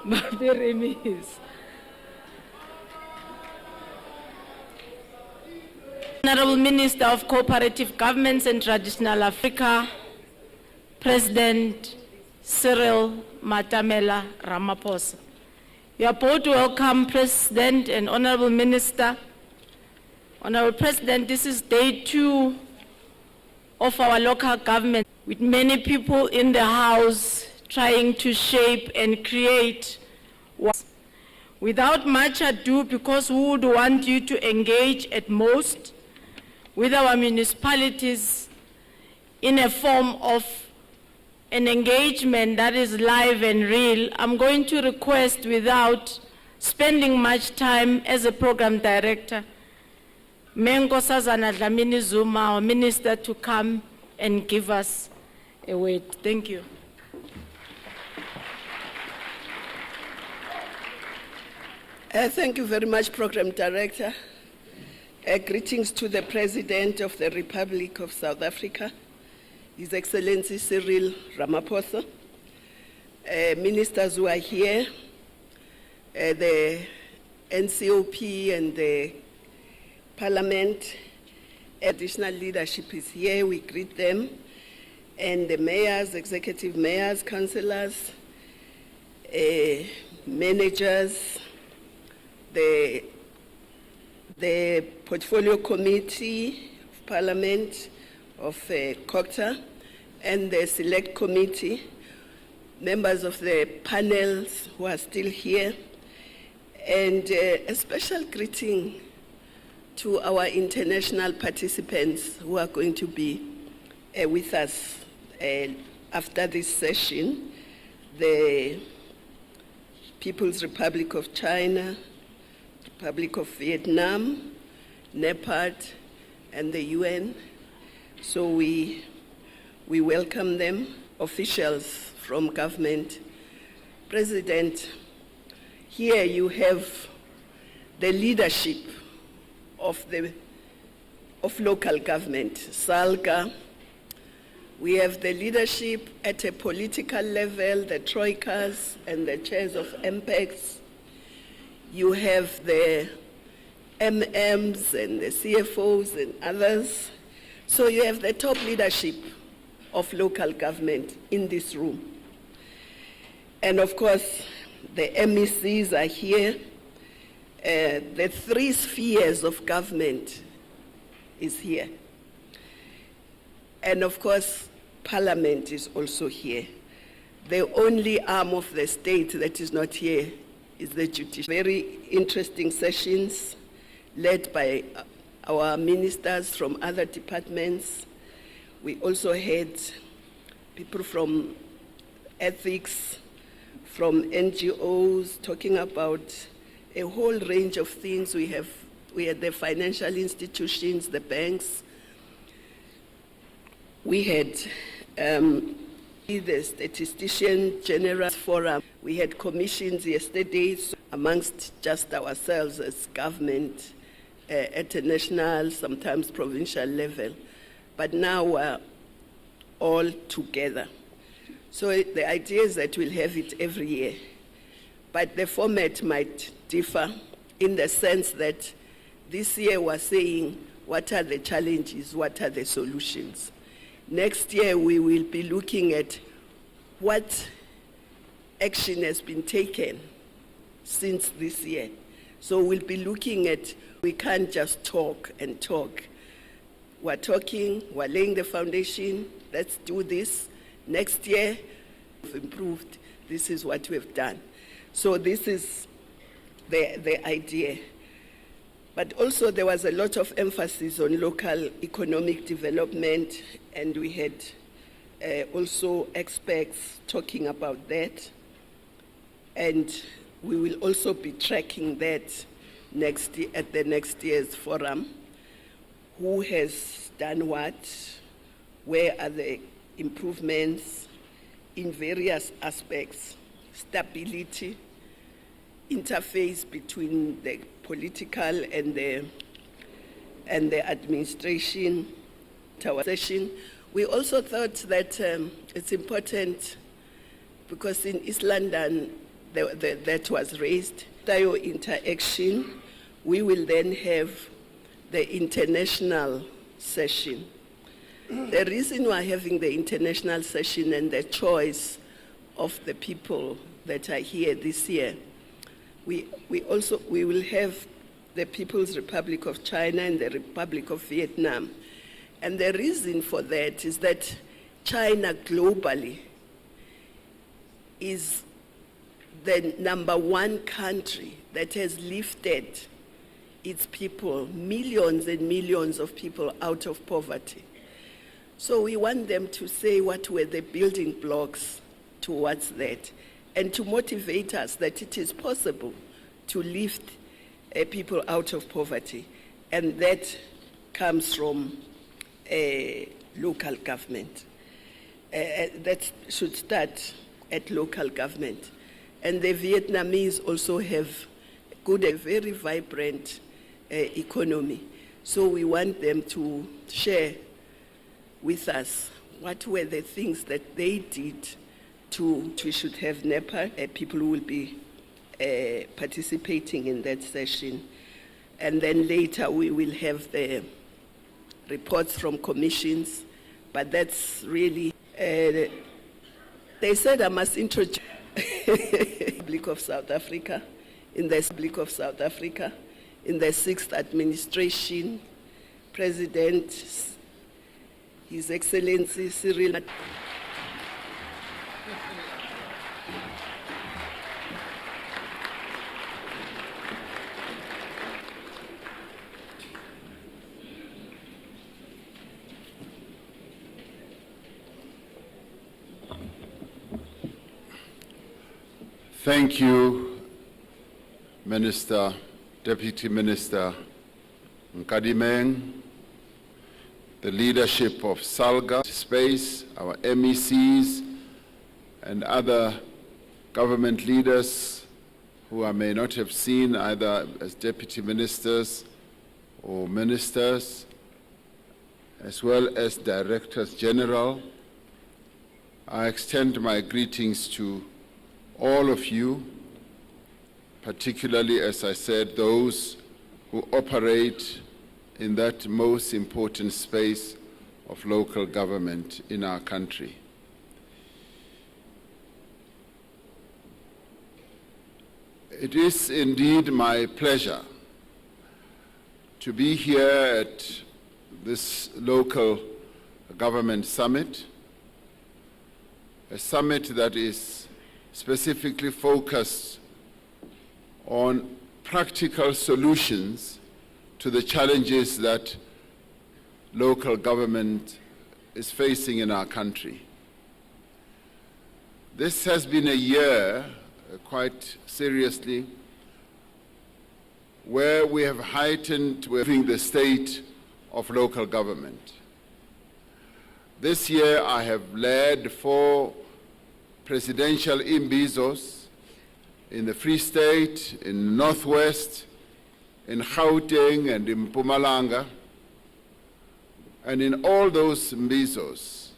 Bapirimis. Honorable Minister of Cooperative Governments and Traditional Africa, President Cyril Ramaphosa. You are both welcome, President and Honorable Minister. Honorable President, this is day 2 of our local government, with many people in the House trying to shape and create. Without much ado, because we would want you to engage at most with our municipalities in a form of an engagement that is live and real, I'm going to request, without spending much time as a program director, Menkosazana Dlamini Zuma, our minister, to come and give us a word. Thank you. Thank you very much, Program Director. Greetings to the President of the Republic of South Africa, His Excellency Cyril Ramaphosa, ministers who are here, the NCOP and the Parliament, additional leadership is here, we greet them, and the mayors, executive mayors, councillors, managers, the Portfolio Committee of Parliament of COCTA, and the Select Committee, members of the panels who are still here, and a special greeting to our international participants who are going to be with us after this session, the People's Republic of China, Republic of Vietnam, Nepal, and the UN. So we welcome them, officials from government. President, here you have the leadership of local government, SALGA. We have the leadership at a political level, the troikas and the chairs of MPECs. You have the MMs and the CFOs and others. So you have the top leadership of local government in this room. And of course, the MECs are here. The 3 spheres of government is here. And of course, Parliament is also here. The only arm of the state that is not here is the judiciary. Very interesting sessions led by our ministers from other departments. We also had people from ethics, from NGOs, talking about a whole range of things. We had the financial institutions, the banks. We had the Statistician General Forum. We had commissions yesterday amongst just ourselves as government at a national, sometimes provincial level. But now we're all together. So the idea is that we'll have it every year. But the format might differ in the sense that this year we're saying, what are the challenges, what are the solutions? Next year we will be looking at what action has been taken since this year. So we'll be looking at, we can't just talk and talk. We're talking, we're laying the foundation, let's do this. Next year, we've improved, this is what we've done. So this is the idea. But also there was a lot of emphasis on local economic development, and we had also experts talking about that. And we will also be tracking that next year, at the next year's forum. Who has done what? Where are the improvements in various aspects? Stability, interface between the political and the administration. Our session. We also thought that it's important, because in East London that was raised. After your interaction, we will then have the international session. The reason we're having the international session and the choice of the people that are here this year, we will have the People's Republic of China and the Republic of Vietnam. And the reason for that is that China globally is the #1 country that has lifted its people, millions and millions of people, out of poverty. So we want them to say what were the building blocks towards that, and to motivate us that it is possible to lift people out of poverty, and that comes from local government. That should start at local government. And the Vietnamese also have a very vibrant economy. So we want them to share with us what were the things that they did we should have NEPA. People will be participating in that session. And then later we will have the reports from commissions, but that's really, they said I must introduce Republic of South Africa, in the Republic of South Africa, in the 6th administration, President, His Excellency Cyril. Thank you, Minister, Deputy Minister Nkadimeng, the leadership of SALGA Space, our MECs, and other government leaders who I may not have seen either as deputy ministers or ministers, as well as directors general. I extend my greetings to all of you, particularly, as I said, those who operate in that most important space of local government in our country. It is indeed my pleasure to be here at this local government summit, a summit that is specifically focused on practical solutions to the challenges that local government is facing in our country. This has been a year, quite seriously, where we have heightened the state of local government. This year I have led 4 presidential imbizos in the Free State, in Northwest, in Gauteng, and in Mpumalanga. And in all those imbizos,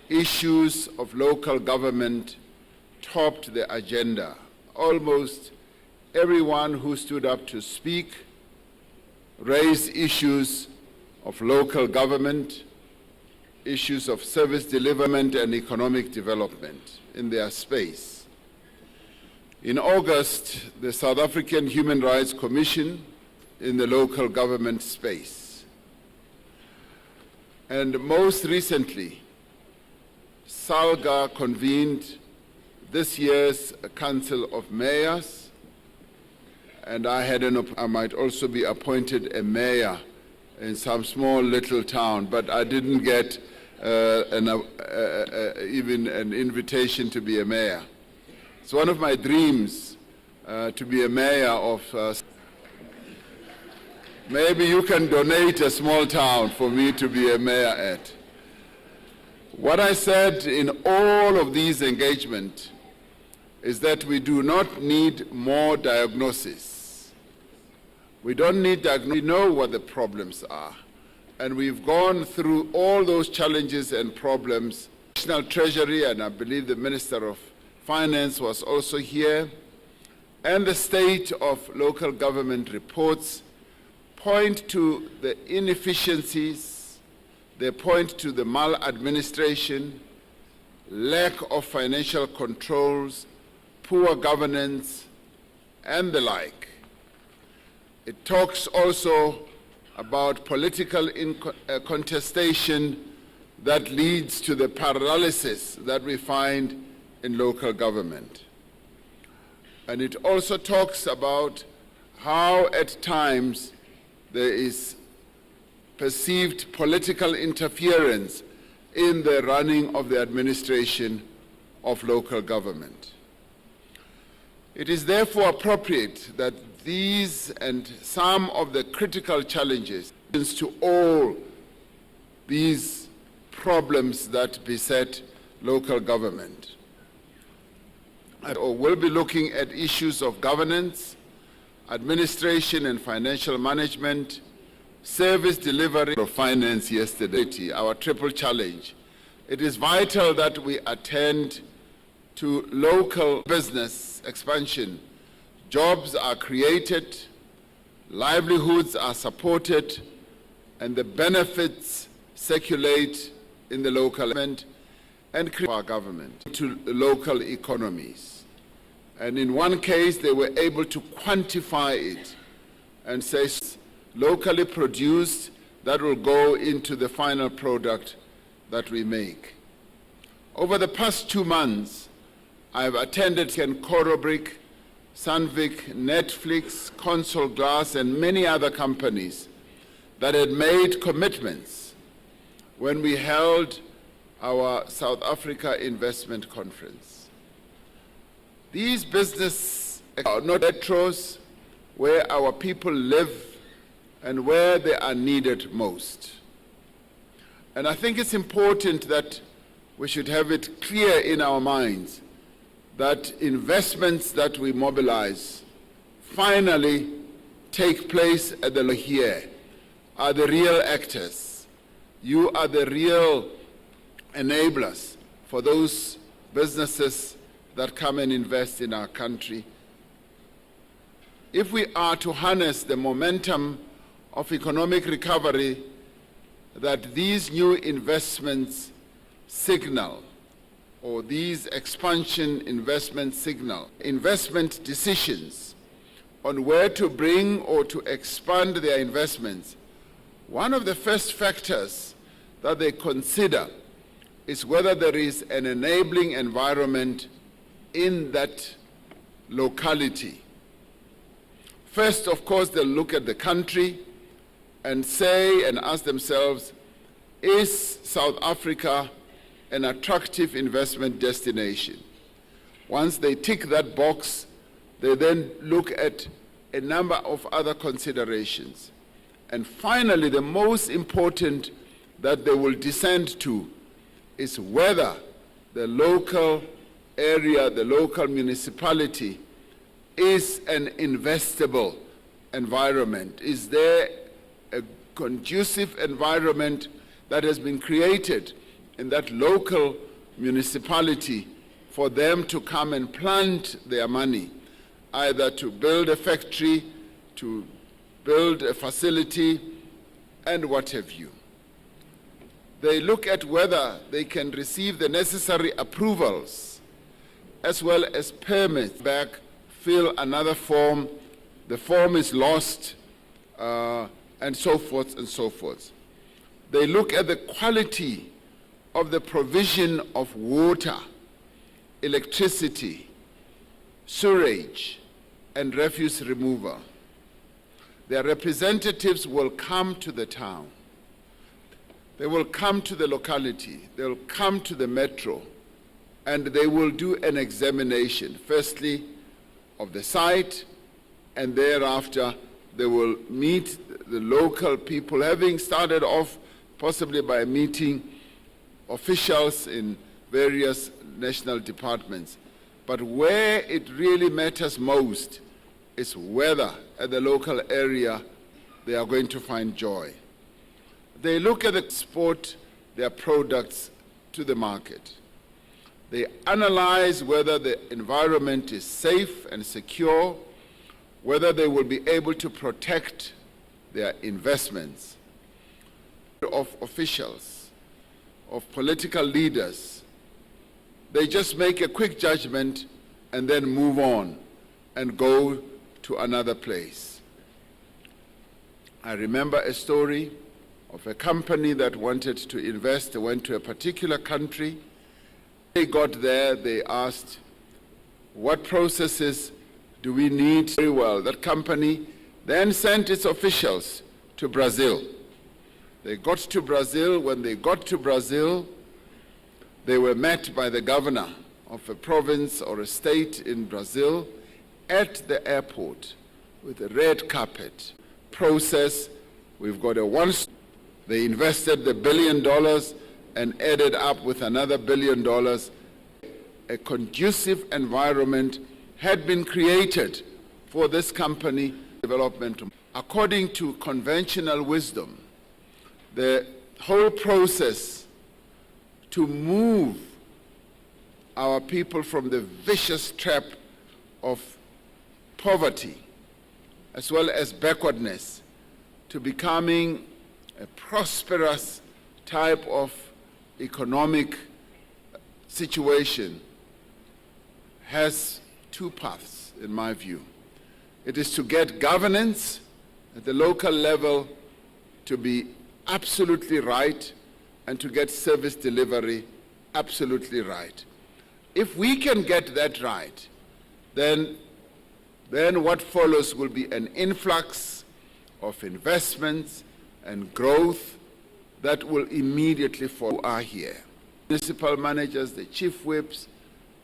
issues of local government topped the agenda. Almost everyone who stood up to speak raised issues of local government, issues of service delivery and economic development in their space. In August, the South African Human Rights Commission in the local government space. And most recently, SALGA convened this year's Council of Mayors, and I might also be appointed a mayor in some small little town, but I didn't get even an invitation to be a mayor. It's one of my dreams to be a mayor of. Maybe you can donate a small town for me to be a mayor at. What I said in all of these engagements is that we do not need more diagnosis. We don't need diagnosis. We know what the problems are. And we've gone through all those challenges and problems. National Treasury, and I believe the Minister of Finance was also here, and the state of local government reports point to the inefficiencies, they point to the maladministration, lack of financial controls, poor governance, and the like. It talks also about political contestation that leads to the paralysis that we find in local government. And it also talks about how at times there is perceived political interference in the running of the administration of local government. It is therefore appropriate that these and some of the critical challenges to all these problems that beset local government. We'll be looking at issues of governance, administration and financial management, service delivery of finance yesterday, our triple challenge. It is vital that we attend to local business expansion. Jobs are created, livelihoods are supported, and the benefits circulate in the local government and create our government to local economies. And in one case, they were able to quantify it and say locally produced that will go into the final product that we make. Over the past 2 months, I've attended Corrobrick, Sandvik, Netflix, Console Glass, and many other companies that had made commitments when we held our South Africa Investment Conference. These businesses are not metros where our people live and where they are needed most. And I think it's important that we should have it clear in our minds that investments that we mobilize finally take place at the here are the real actors. You are the real enablers for those businesses that come and invest in our country. If we are to harness the momentum of economic recovery that these new investments signal, or these expansion investment signal, investment decisions on where to bring or to expand their investments, one of the first factors that they consider is whether there is an enabling environment in that locality. First, of course, they'll look at the country and say and ask themselves, is South Africa an attractive investment destination? Once they tick that box, they then look at a number of other considerations. And finally, the most important that they will descend to is whether the local area, the local municipality is an investable environment. Is there a conducive environment that has been created in that local municipality for them to come and plant their money, either to build a factory, to build a facility, and what have you. They look at whether they can receive the necessary approvals as well as permits back, fill another form, the form is lost, and so forth and so forth. They look at the quality of the provision of water, electricity, sewage, and refuse removal. Their representatives will come to the town. They will come to the locality. They will come to the metro, and they will do an examination, firstly, of the site, and thereafter they will meet the local people, having started off possibly by meeting officials in various national departments. But where it really matters most is whether at the local area they are going to find joy. They look at the export their products to the market. They analyze whether the environment is safe and secure, whether they will be able to protect their investments. Of officials, of political leaders, they just make a quick judgment and then move on and go to another place. I remember a story of a company that wanted to invest. They went to a particular country. They got there, they asked, what processes do we need? Very well, that company then sent its officials to Brazil. They got to Brazil. When they got to Brazil, they were met by the governor of a province or a state in Brazil at the airport with a red carpet process. We've got a one. They invested the $1 billion and added up with another $1 billion. A conducive environment had been created for this company development. According to conventional wisdom, the whole process to move our people from the vicious trap of poverty as well as backwardness to becoming a prosperous type of economic situation has two paths, in my view. It is to get governance at the local level to be absolutely right and to get service delivery absolutely right. If we can get that right, then what follows will be an influx of investments and growth that will immediately follow. Are here. Municipal managers, the chief whips,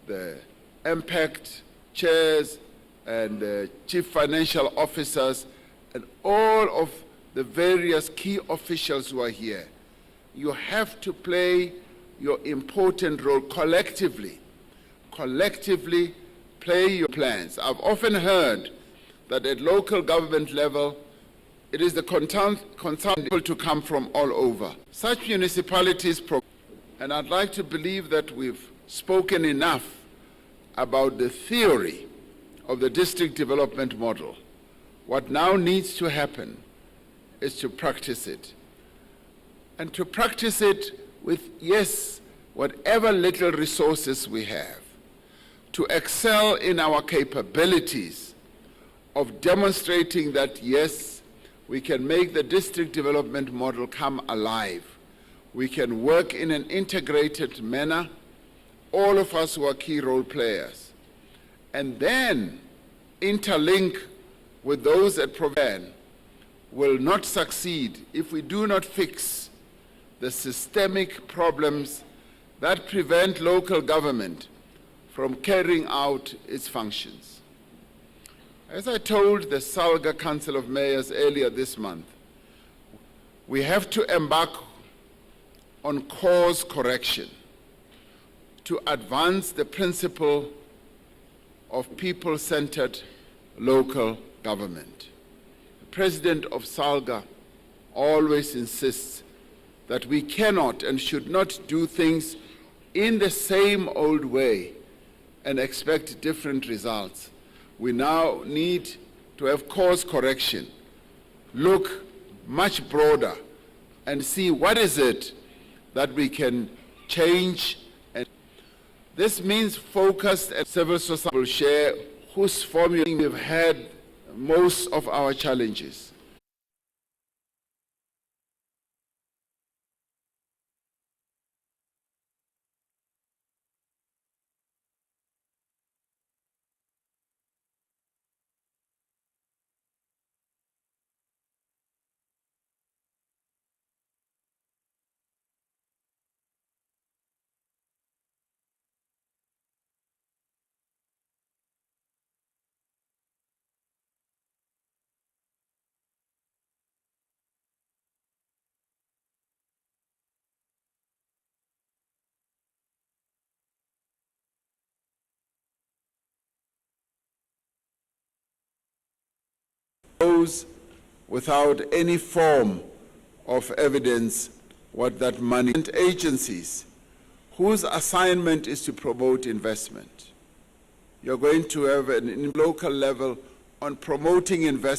the impact chairs, and the chief financial officers, and all of the various key officials who are here. You have to play your important role collectively. Collectively play your plans. I've often heard that at local government level, it is the concerned people to come from all over. Such municipalities, and I'd like to believe that we've spoken enough about the theory of the district development model. What now needs to happen is to practice it. And to practice it with, yes, whatever little resources we have, to excel in our capabilities of demonstrating that, yes, we can make the district development model come alive. We can work in an integrated manner, all of us who are key role players, and then interlink with those that provide will not succeed if we do not fix the systemic problems that prevent local government from carrying out its functions. As I told the Salga Council of Mayors earlier this month, we have to embark on course correction to advance the principle of people-centered local government. The president of Salga always insists that we cannot and should not do things in the same old way and expect different results. We now need to have course correction, look much broader, and see what is it that we can change. And this means focused and civil society will share whose formula we've had most of our challenges. Those without any form of evidence what that money and agencies whose assignment is to promote investment. You're going to have an local level on promoting investment